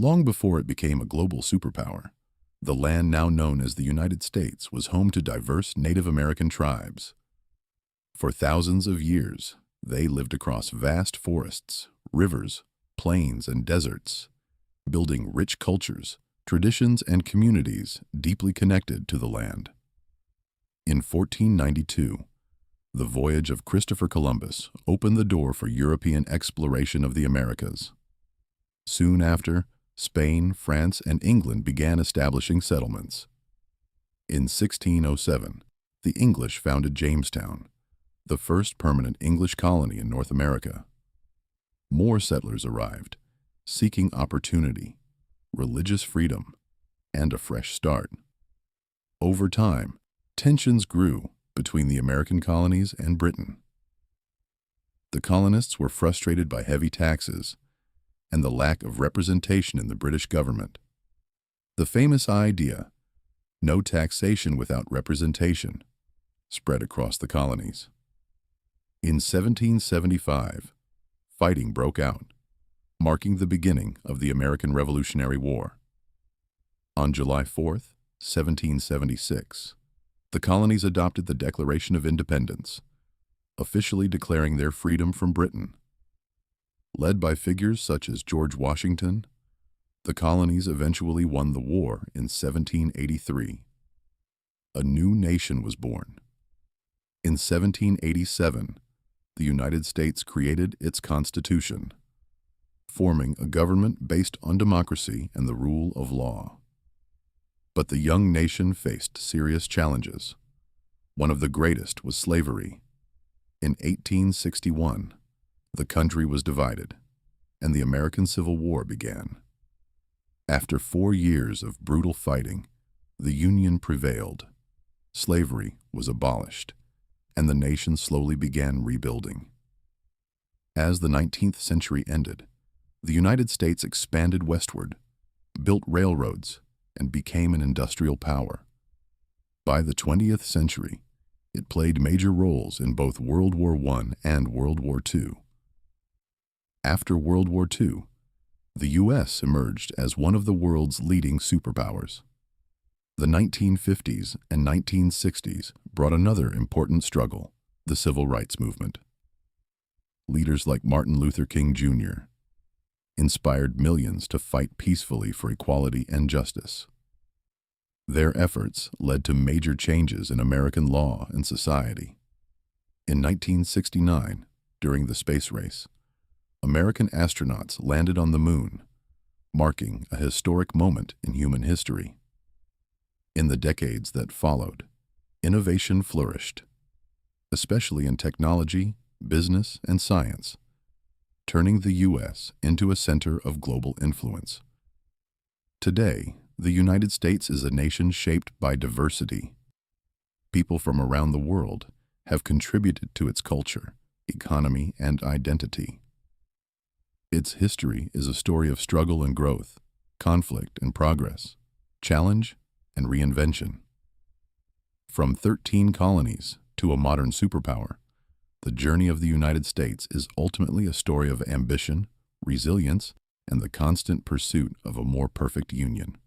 Long before it became a global superpower, the land now known as the United States was home to diverse Native American tribes. For thousands of years, they lived across vast forests, rivers, plains, and deserts, building rich cultures, traditions, and communities deeply connected to the land. In 1492, the voyage of Christopher Columbus opened the door for European exploration of the Americas. Soon after, Spain, France, and England began establishing settlements. In 1607, the English founded Jamestown, the first permanent English colony in North America. More settlers arrived, seeking opportunity, religious freedom, and a fresh start. Over time, tensions grew between the American colonies and Britain. The colonists were frustrated by heavy taxes and the lack of representation in the British government. The famous idea, "no taxation without representation," spread across the colonies. In 1775, fighting broke out, marking the beginning of the American Revolutionary War. On July 4, 1776, the colonies adopted the Declaration of Independence, officially declaring their freedom from Britain. Led by figures such as George Washington, the colonies eventually won the war in 1783. A new nation was born. In 1787, the United States created its Constitution, forming a government based on democracy and the rule of law. But the young nation faced serious challenges. One of the greatest was slavery. In 1861, the country was divided, and the American Civil War began. After 4 years of brutal fighting, the Union prevailed. Slavery was abolished, and the nation slowly began rebuilding. As the 19th century ended, the United States expanded westward, built railroads, and became an industrial power. By the 20th century, it played major roles in both World War I and World War II. After World War II, the U.S. emerged as one of the world's leading superpowers. The 1950s and 1960s brought another important struggle, the Civil Rights Movement. Leaders like Martin Luther King Jr. inspired millions to fight peacefully for equality and justice. Their efforts led to major changes in American law and society. In 1969, during the space race, American astronauts landed on the moon, marking a historic moment in human history. In the decades that followed, innovation flourished, especially in technology, business, and science, turning the U.S. into a center of global influence. Today, the United States is a nation shaped by diversity. People from around the world have contributed to its culture, economy, and identity. Its history is a story of struggle and growth, conflict and progress, challenge and reinvention. From 13 colonies to a modern superpower, the journey of the United States is ultimately a story of ambition, resilience, and the constant pursuit of a more perfect union.